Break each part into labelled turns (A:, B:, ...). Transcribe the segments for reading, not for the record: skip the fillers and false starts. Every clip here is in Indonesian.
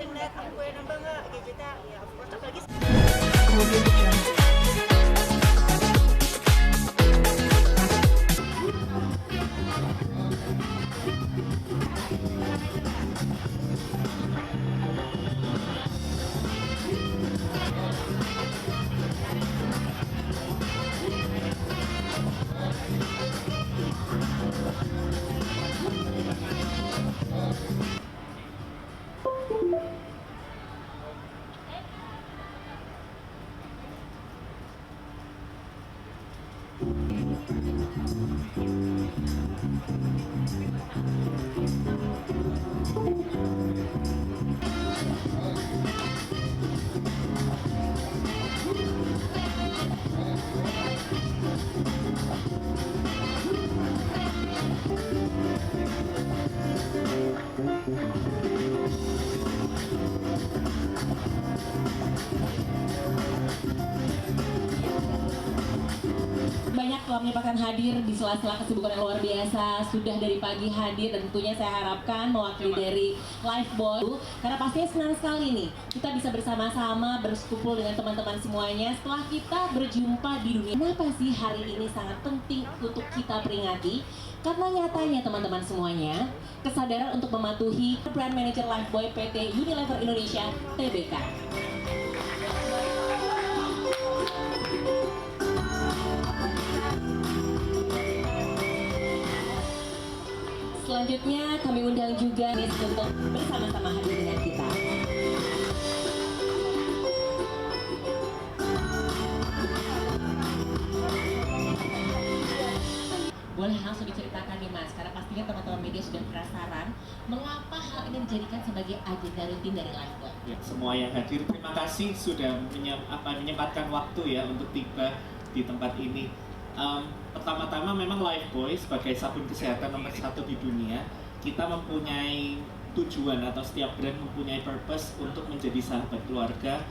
A: pengen lihat aku boleh nambah nggak gadgetnya, ya of course apalagi.
B: Banyak telah menyempatkan hadir di sela-sela kesibukan yang luar biasa, sudah dari pagi hadir dan tentunya saya harapkan mewakili dari Lifeboy karena pastinya senang sekali nih kita bisa bersama-sama berkumpul dengan teman-teman semuanya setelah kita berjumpa di dunia. Kenapa sih hari ini sangat penting untuk kita peringati? Karena nyatanya teman-teman semuanya kesadaran untuk mematuhi Brand Manager Lifeboy PT Unilever Indonesia Tbk. Selanjutnya kami undang juga Miss untuk bersama-sama hadir dengan kita. Boleh langsung diceritakan nih Mas, karena pastinya teman-teman media sudah penasaran mengapa hal ini dijadikan sebagai agenda rutin dari Lifeboy.
C: Ya, semua yang hadir terima kasih sudah menyempatkan waktu ya untuk tiba di tempat ini. Pertama-tama memang Lifeboy sebagai sabun kesehatan nomor 1 di dunia, kita mempunyai tujuan atau setiap brand mempunyai purpose untuk menjadi sahabat keluarga,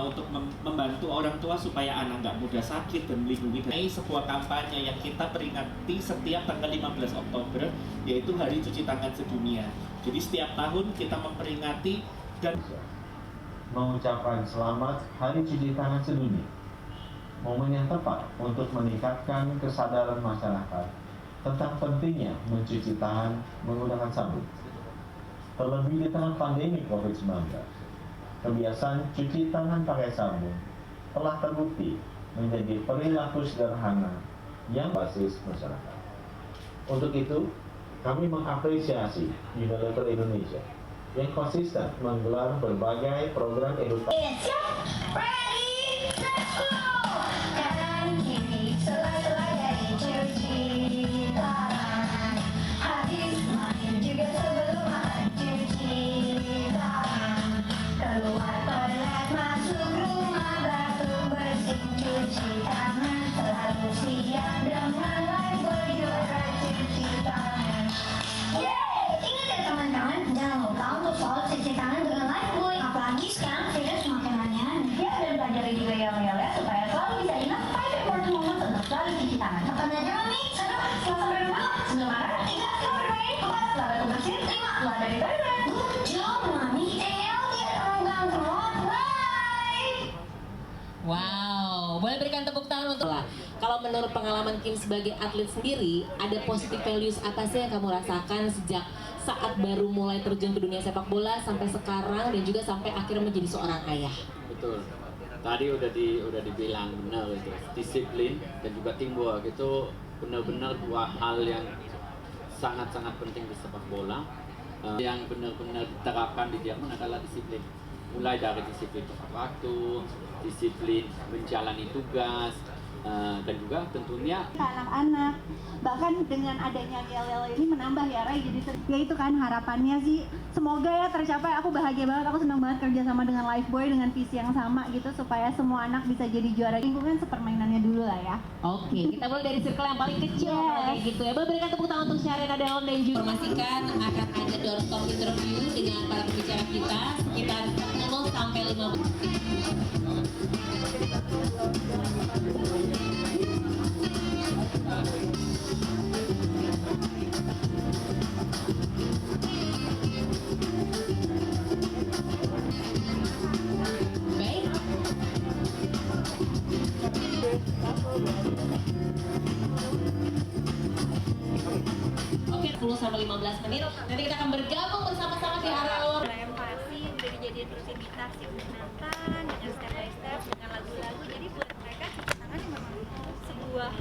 C: untuk membantu orang tua supaya anak nggak mudah sakit dan melindungi. Ini sebuah kampanye yang kita peringati setiap tanggal 15 Oktober, yaitu Hari Cuci Tangan Sedunia. Jadi setiap tahun kita memperingati dan
D: mengucapkan selamat Hari Cuci Tangan Sedunia. Momen yang tepat untuk meningkatkan kesadaran masyarakat tentang pentingnya mencuci tangan menggunakan sabun. Terlebih di tengah pandemi COVID-19, kebiasaan cuci tangan pakai sabun telah terbukti menjadi perilaku sederhana yang basis masyarakat. Untuk itu, kami mengapresiasi Unilever Indonesia yang konsisten menggelar berbagai program edukasi.
B: Wow, boleh berikan tepuk tangan untuk lah. Kalau menurut pengalaman Kim sebagai atlet sendiri, ada positive values apa sih yang kamu rasakan sejak saat baru mulai terjun ke dunia sepak bola sampai sekarang dan juga sampai akhirnya menjadi seorang ayah?
E: Betul. Tadi udah dibilang benar itu. Disiplin dan juga teamwork itu benar-benar dua hal yang sangat-sangat penting di sepak bola. Yang benar-benar diterapkan di Jerman adalah disiplin. Mulai dari disiplin tepat waktu, disiplin menjalani tugas, dan juga tentunya
F: anak-anak. Bahkan dengan adanya yel-yel ini menambah ya Ray, jadi ya itu kan harapannya sih semoga ya tercapai. Aku bahagia banget, aku senang banget kerja sama dengan Lifeboy dengan visi yang sama gitu supaya semua anak bisa jadi juara. Lingkungan sepermainannya dulu lah ya.
B: Oke, kita mulai dari circle yang paling kecil kayak gitu ya. Boleh berikan tepuk tangan untuk Syarina Delon dan juga informasikan akan ada doorstop interview dengan para pembicara kita sekitar 10 sampai 15.
F: meditasi menyenangkan dengan step by step dengan lagu-lagu, jadi buat mereka cuci tangan memang sebuah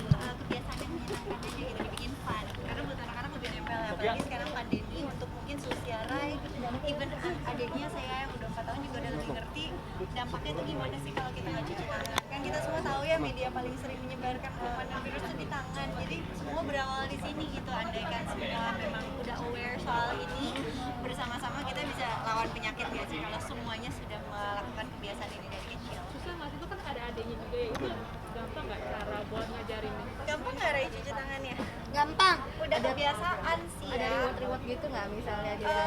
F: kebiasaan yang menyenangkan aja gitu, dibikin fun karena buat anak-anak lebih nempel ya, apalagi sekarang pandemi untuk mungkin sosial life, even adiknya saya yang udah 4 tahun juga udah lebih ngerti dampaknya itu gimana sih kalau kita nggak cuci tangan. Kan kita semua tahu ya media paling sering menyebarkan kuman dan virus itu di tangan, jadi semua berawal di sini gitu. Andaikan semua memang udah aware soal ini, bersama-sama kita bisa lawan penyakit nggak sih kalau semuanya sudah melakukan kebiasaan ini dari kecil.
G: Susah nggak sih, itu kan ada adanya juga ya, itu gampang nggak cara buat ngajarinnya?
F: Gampang nggak Ray cuci tangannya?
A: Gampang.
F: Udah kebiasaan sih
A: Ada
F: ya.
A: reward gitu nggak, misalnya dia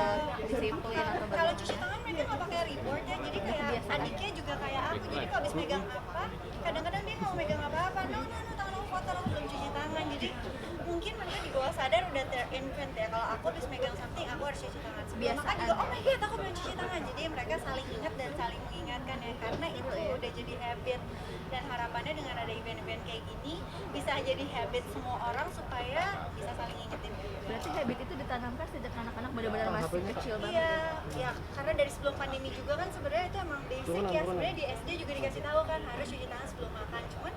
A: disiplin atau
F: Kalau cuci tangan mereka nggak pakai reward ya, jadi kayak adiknya juga kayak aku, jadi kalau habis megang apa, kadang-kadang dia nggak mau megang apa-apa, no tangan aku kotor, aku belum cuci tangan. Jadi mungkin mereka di bawah sadar udah terinvent ya, kalau aku habis megang something aku harus cuci tangan. Sebelum makan juga, oh my god aku belum cuci tangan. Jadi mereka saling ingat dan saling mengingatkan ya, karena itu udah jadi habit. Dan harapannya dengan ada event-event kayak gini bisa jadi habit semua orang supaya bisa saling ingetin.
A: Berarti habit itu ditanamkan sejak anak-anak benar-benar masih kecil banget.
F: Iya, ya karena dari sebelum pandemi juga kan sebenarnya itu emang basic ya. Sebenarnya di SD juga dikasih tahu kan harus cuci tangan sebelum makan. Cuman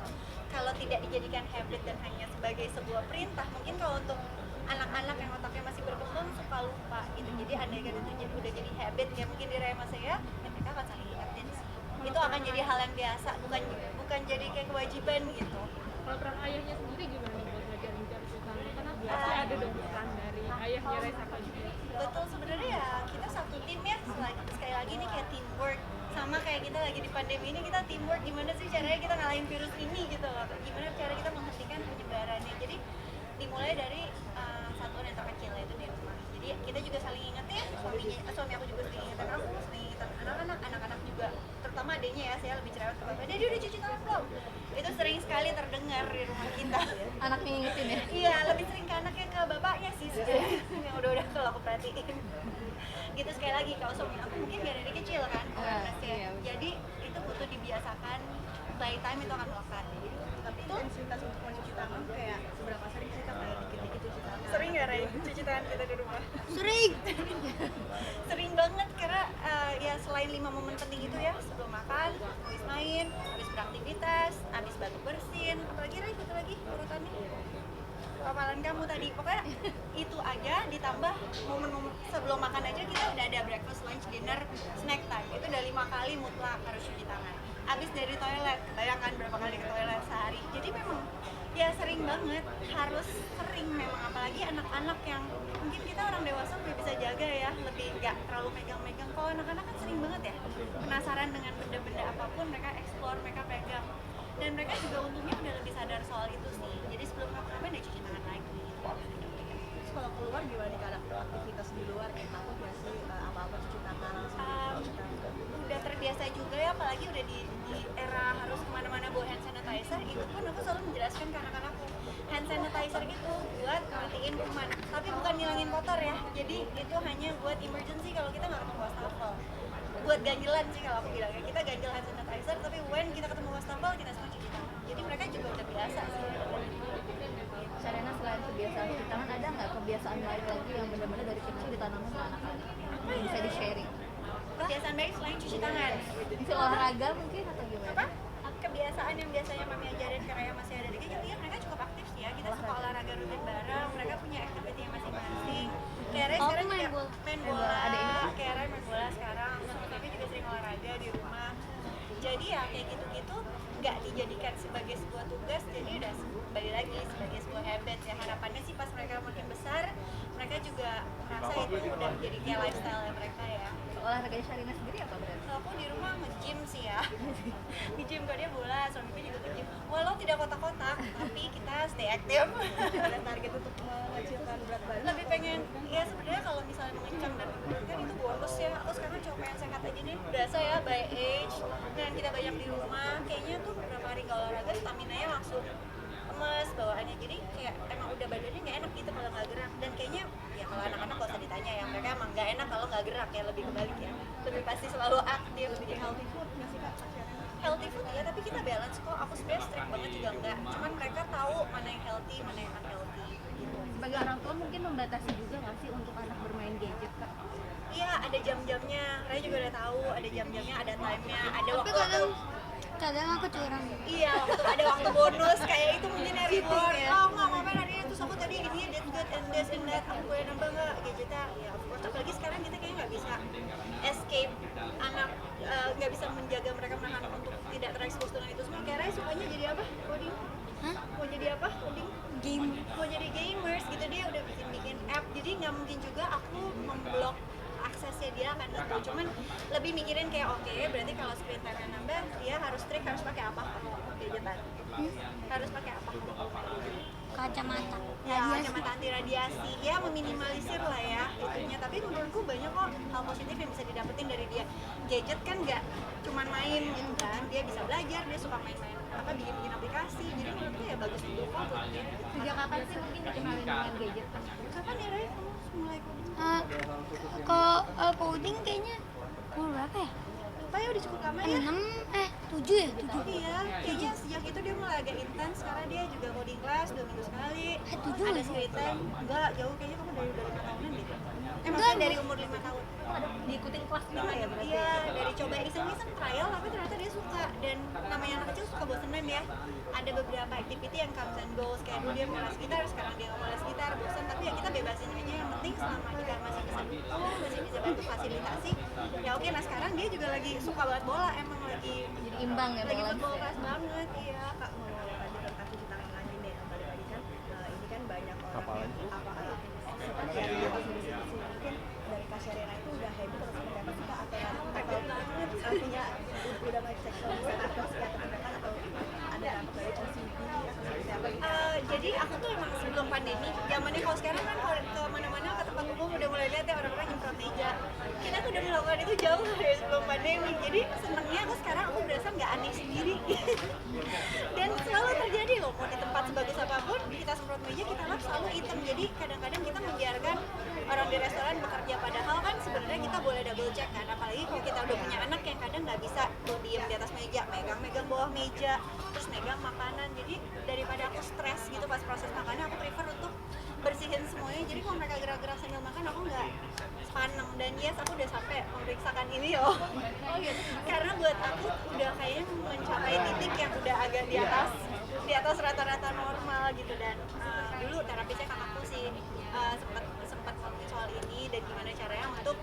F: kalau tidak dijadikan habit dan hanya sebagai sebuah perintah, mungkin kalau untuk anak-anak yang otaknya masih berkembang suka lupa gitu. Jadi andaikan itu udah jadi habit ya, mungkin di Raya saya ya mereka akan saling ingetin sih. Itu akan jadi hal yang biasa, bukan jadi kayak kewajiban gitu.
G: Kalau peran ayahnya sendiri gimana nih buat ngajarin cara cuci tangan? Karena pasti ada dong peran dari ayahnya Reza juga.
F: Betul, sebenarnya ya kita satu tim ya, sekali lagi nih kayak teamwork. Sama kayak kita lagi di pandemi ini, kita teamwork gimana sih caranya kita ngalahin virus ini gitu loh, gimana cara kita menghentikan penyebarannya. Jadi dimulai dari satuan yang terkecil yaitu di rumah. Jadi kita juga saling ingetin, suami aku juga sering ingetin aku, sering ingetin anak-anak juga, terutama adiknya ya, saya lebih cerewet ke bapak, dia udah cuci tangan belum? Itu sering sekali terdengar di rumah kita.
A: Anaknya ngingetin ya?
F: Iya, lebih sering ke anaknya ke bapaknya sih yang udah kalau aku perhatiin. Gitu, sekali lagi kalau suami aku mungkin dari kecil kan awareness ya, jadi itu butuh dibiasakan, playtime itu akan melekat. Tapi itu intensitas untuk mencuci tangan kayak seberapa sering sih kayak dikit-dikit cuci tangan? Sering nggak Ray cuci tangan kita di rumah? Sering. Sering banget karena ya selain 5 momen penting itu ya, sebelum makan, habis main, habis beraktivitas, habis batuk bersin, apalagi Ray satu lagi urutannya papalan kamu tadi, pokoknya itu aja ditambah momen-momen sebelum makan aja kita udah ada breakfast, lunch, dinner, snack time, itu udah 5 kali mutlak harus cuci tangan. Abis dari toilet, bayangkan berapa kali ke toilet sehari. Jadi memang ya sering banget, harus sering memang, apalagi anak-anak yang mungkin kita orang dewasa lebih bisa jaga ya, lebih nggak terlalu megang-megang. Kalau anak-anak kan sering banget ya, penasaran dengan benda-benda apapun mereka explore, mereka pegang. Dan mereka juga untungnya udah lebih sadar soal itu sih. Jadi sebelum ngapain ya cuci tangan lagi.
A: Terus kalau keluar gimana nih kalau aktivitas di luar, takut nggak sih apa-apa cuci tangan?
F: Udah terbiasa juga ya, apalagi udah di era harus kemana-mana bawa hand sanitizer. Itu pun aku selalu menjelaskan ke anak-anakku, hand sanitizer itu buat matiin kuman, tapi bukan ngilangin kotor ya. Jadi itu hanya buat emergency kalau kita nggak ketemu wastafel, buat ganjelan sih kalau aku bilangnya. Kita ganjel hand sanitizer, tapi when kita ketemu wastafel kita semua cuci tangan. Jadi mereka juga udah biasa sih.
A: Sarena, selain kebiasaan cuci tangan, ada nggak kebiasaan lain lagi yang benar-benar dari kecil ditanamkan ke anak-anak? Apa yang bisa di-sharing?
F: Kebiasaan baik selain cuci tangan,
A: Bisa olahraga mungkin atau gimana?
F: apa? Kebiasaan yang biasanya mami ajarin ke Raya masih ada di kecil, ya mereka cukup aktif sih ya. Kita suka olahraga rutin bareng, mereka punya activity yang masing-masing. Kayak Raya sekarang
A: main
F: juga
A: bola.
F: main bola,
A: Ada ini.
F: kayak Raya main bola sekarang, tapi juga sering olahraga di rumah. Jadi ya kayak gitu-gitu nggak dijadikan sebagai sebuah tugas, jadi udah kembali lagi sebagai sebuah habit ya. Harapannya sih pas mereka makin besar, mereka juga merasa itu udah jadi kayak lifestyle mereka ya.
A: Olahraga Sarina sendiri apa berarti?
F: Kalau aku di rumah nge-gym sih ya. Nge-gym, kalau dia bola, suamiku juga nge-gym. Walau tidak kotak-kotak, tapi kita stay aktif. Ada target untuk mengecilkan berat badan. Lebih pengen, ya sebenarnya kalau misalnya mengencang dan menurunkan itu bonus ya. Aku sekarang cuma pengen sehat aja nih. Berasa ya by age, dan kita banyak di rumah. Kayaknya tuh beberapa hari nggak olahraga, stamina-nya langsung lemes bawaannya. Jadi kayak emang udah badannya nggak enak gitu kalau nggak gerak. Dan kayaknya ya kalau anak-anak gak usah ditanya ya, mereka emang nggak enak kalau nggak gerak ya, lebih kebalik ya. Lebih pasti selalu aktif. Lebih healthy food nggak sih Kak? Healthy food ya, tapi kita balance kok. Aku sebenarnya strict banget juga enggak. Cuman mereka tahu mana yang healthy, mana yang unhealthy gitu.
A: Sebagai orang tua mungkin membatasi juga nggak sih untuk anak bermain gadget, Kak?
F: Iya, ada
H: jam-jamnya, Raya juga udah tahu ada jam-jamnya, ada time-nya, ada
I: Tapi kadang aku curang.
H: iya, waktu ada waktu bonus kayak itu mungkin ya reward. Oh nggak ngapain hari ini, terus aku tadi ini did good and this and that, aku boleh nambah nggak gadgetnya? Ya of course, apalagi sekarang kita kayaknya nggak bisa escape anak, nggak bisa menjaga mereka menahan untuk tidak terekspos dengan itu semua. Kayak Raya sukanya jadi apa? Coding?
I: Hah?
H: Mau jadi apa? Coding?
I: Game.
H: Mau jadi gamers gitu, dia udah bikin app, jadi nggak mungkin juga aku memblok aksesnya dia kan gitu. Cuman lebih mikirin kayak oke, berarti kalau screen time-nya nambah, dia harus harus pakai apa gadgetan? Harus pakai apa?
I: Kacamata.
H: Ya, kacamata anti radiasi, ya meminimalisir lah ya itunya. Tapi menurutku banyak kok hal positif yang bisa didapetin dari dia. Gadget kan nggak cuman main gitu kan, dia bisa belajar, dia suka main-main bikin aplikasi, jadi menurutku ya bagus juga kok buat dia.
A: Sejak kapan sih mungkin dikenalin dengan gadget?
H: Kapan ya Ray kamu mulai coding?
I: Kalau coding kayaknya umur berapa ya?
H: Lupa ya, udah cukup lama ya?
I: 7 ya? 7.
H: Iya, kayaknya sejak itu dia mulai agak intens karena dia juga coding kelas 2 minggu sekali.
I: 7
H: Ada
I: ya?
H: screen time, enggak jauh, kayaknya kamu dari 5 tahunan gitu.
I: Enggak,
H: Maksudnya dari umur 5 tahun.
A: Ada diikutin kelas juga ya berarti?
H: Iya, dari coba iseng-iseng trial, tapi ternyata dia suka. Dan namanya anak kecil suka bosenan ya. Ada beberapa activity yang comes and goes, kayak dulu dia mau les gitar, sekarang dia nggak mau les gitar, bosan. Tapi ya kita bebasin aja, yang penting selama kita masih bisa masih bisa bantu fasilitasi. Ya oke, nah sekarang dia juga lagi suka banget bola, emang lagi
A: Jadi imbang ya
H: lagi
A: bola.
H: football kelas banget. Iya, Kak, ngomong lagi tentang cuci tangan lagi nih, balik lagi kan, ini kan banyak orang yang seperti yang kita mungkin dari Kak Sherina itu udah habit atau seperti apa sih Kak, atau banget artinya udah banyak seksual atau keterkaitan atau ada dampak dari OCD atau seperti apa gitu? Jadi aku tuh emang sebelum pandemi, zamannya kalau sekarang kan kalau ke mana-mana ke tempat umum udah mulai lihat ya orang-orang nyemprot meja. Kita tuh udah melakukan itu jauh dari sebelum pandemi. Jadi senengnya aku sekarang aku berasa nggak aneh sendiri. Dan selalu terjadi loh, mau di tempat sebagus apapun kita semprot meja, kita lap selalu hitam. Jadi kadang-kadang kita membiarkan orang di restoran bekerja, padahal kan sebenarnya kita boleh double check kan, apalagi kalau kita udah punya anak yang kadang nggak bisa tuh diem di atas meja, megang bawah meja, terus megang makanan. Jadi daripada aku stres gitu pas proses makannya, aku prefer untuk bersihin semuanya. Jadi kalau mereka gerak-gerak sambil makan, aku nggak panem. Dan yes, aku udah sampai memeriksakan ini loh. Karena buat aku udah kayaknya mencapai titik yang udah agak di atas rata-rata normal gitu. Dan dulu terapisnya kakakku sih sempat ngomongin soal ini dan gimana caranya untuk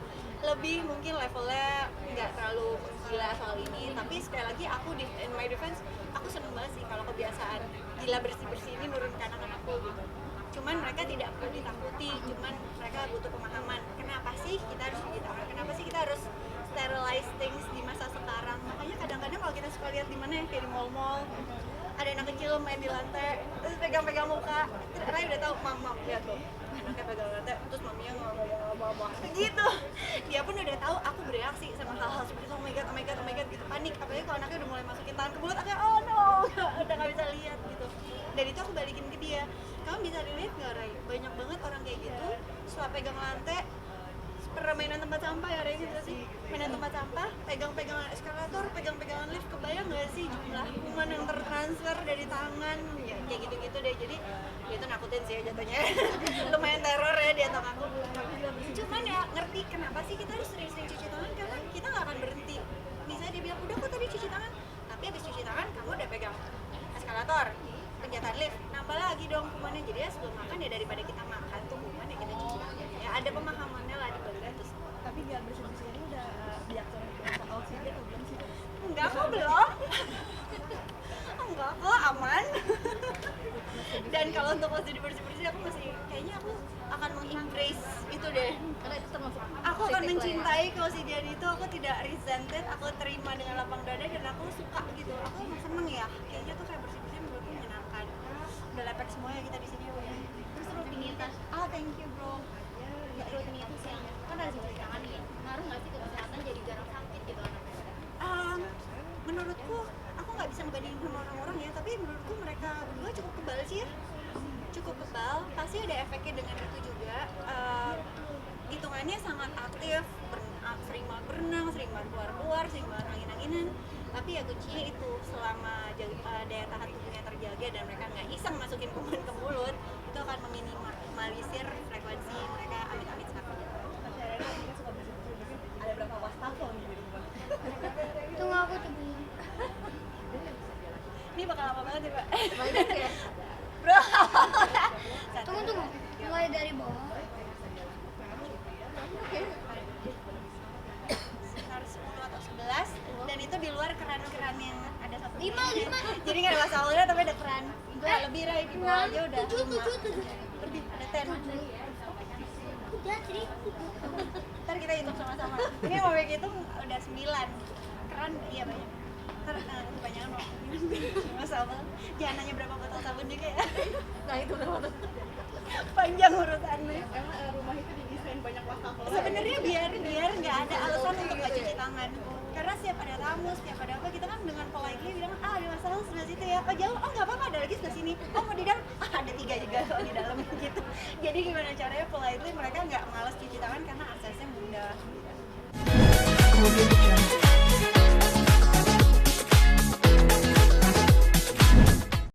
H: lebih mungkin levelnya nggak terlalu gila soal ini. Tapi sekali lagi aku in my defense, aku seneng banget sih kalau kebiasaan gila bersih-bersih ini nurun ke anak-anakku gitu. Cuman mereka tidak perlu ditakuti, cuman mereka butuh pemahaman. Kenapa sih kita harus cuci tangan? Kenapa sih kita harus sterilize things di masa sekarang? Makanya kadang-kadang kalau kita suka lihat di mana ya, kayak di mall-mall, ada anak kecil main di lantai, terus pegang-pegang muka. Raya udah tahu, mama lihat tuh, anaknya pegang lantai, terus maminya ngomong gitu. Dia pun udah tahu aku bereaksi sama hal-hal seperti itu. Oh my god gitu, panik. Apalagi kalau anaknya udah mulai masukin tangan ke mulut, aku oh no, udah nggak bisa lihat gitu. Dan itu aku balikin ke dia. Kamu bisa relate nggak, Ray? Banyak banget orang kayak gitu, setelah pegang lantai, pernah mainan tempat sampah ya, Ray, gitu sih? Mainan tempat sampah, pegang-pegangan eskalator, pegang-pegangan lift, kebayang nggak sih jumlah kuman yang tertransfer dari tangan? Ya kayak gitu-gitu deh, jadi ya itu nakutin sih ya jatuhnya. Lumayan teror ya dia tangan aku. Cuman ya ngerti kenapa sih kita harus sering-sering cuci tangan, karena kita nggak akan berhenti. Misalnya dia bilang, udah kok tadi cuci tangan, tapi habis cuci tangan kamu udah pegang eskalator, penjatan lift, nambah lagi dong kumannya. Jadi ya sebelum makan ya daripada kita makan tuh kuman ya kita cuci tangan. Ya ada pemahamannya lah di balik itu.
A: Tapi gak bersih-bersih ini udah diatur untuk OCD atau belum sih?
H: Enggak kok, belum. Enggak kok, aman. Dan kalau untuk OCD bersih-bersih aku masih, kayaknya aku akan mengembrace itu deh.
A: Karena itu termasuk
H: Aku akan mencintai keosidian itu, aku tidak resented, aku terima dengan lapang dada dan aku suka gitu. Aku emang seneng ya, kayaknya tuh kayak bersih-bersih menurutku menyenangkan. Udah lepek semua ya kita di sini udah.
A: terus rutinitas.
H: Thank you bro.
A: Ya, rutinitas yang kan harus cuci tangan nih. Ngaruh nggak sih ke kesehatan jadi jarang sakit gitu anak-anak?
H: Menurutku, aku nggak bisa ngebandingin sama orang-orang ya, tapi menurutku mereka berdua cukup kebal sih ya. Cukup kebal, pasti ada efeknya dengan itu juga. Hitungannya sangat aktif, sering banget berenang, sering banget keluar-keluar, sering banget angin-anginan. Tapi ya kuncinya itu, selama daya tahan tubuhnya terjaga dan mereka nggak iseng masukin kuman ke mulut, itu akan meminimalisir frekuensi mereka amit-amit sakit.
F: sih Pak?
A: Banyak ya.
F: Bro.
I: Tunggu. Mulai dari bawah.
F: Sekitar 10 atau 11 dan itu di luar keran-keran yang ada satu.
I: 5.
F: Jadi nggak ada masalahnya tapi ada keran. Enggak lebih Rai di bawah aja udah.
I: 7.
F: Lebih ada 10.
I: Udah, jadi.
F: Ntar kita hitung sama-sama. Ini mau hitung udah 9. Keran iya banyak. Ntar kebanyakan mau. Masalah. Jangan nanya berapa botol sabun juga ya.
A: Nah itu berapa?
F: Panjang urutannya.
H: Emang rumah itu didesain banyak wastafel.
F: Sebenarnya biar nggak ada alasan untuk nggak cuci tangan. Karena setiap ada tamu, setiap ada apa, kita kan dengan politely bilang, ada masalah sebelah situ ya. Oh jauh, oh nggak apa-apa, ada lagi sebelah sini. Oh mau di dalam, ada 3 juga soal di dalam gitu. Jadi gimana caranya politely mereka nggak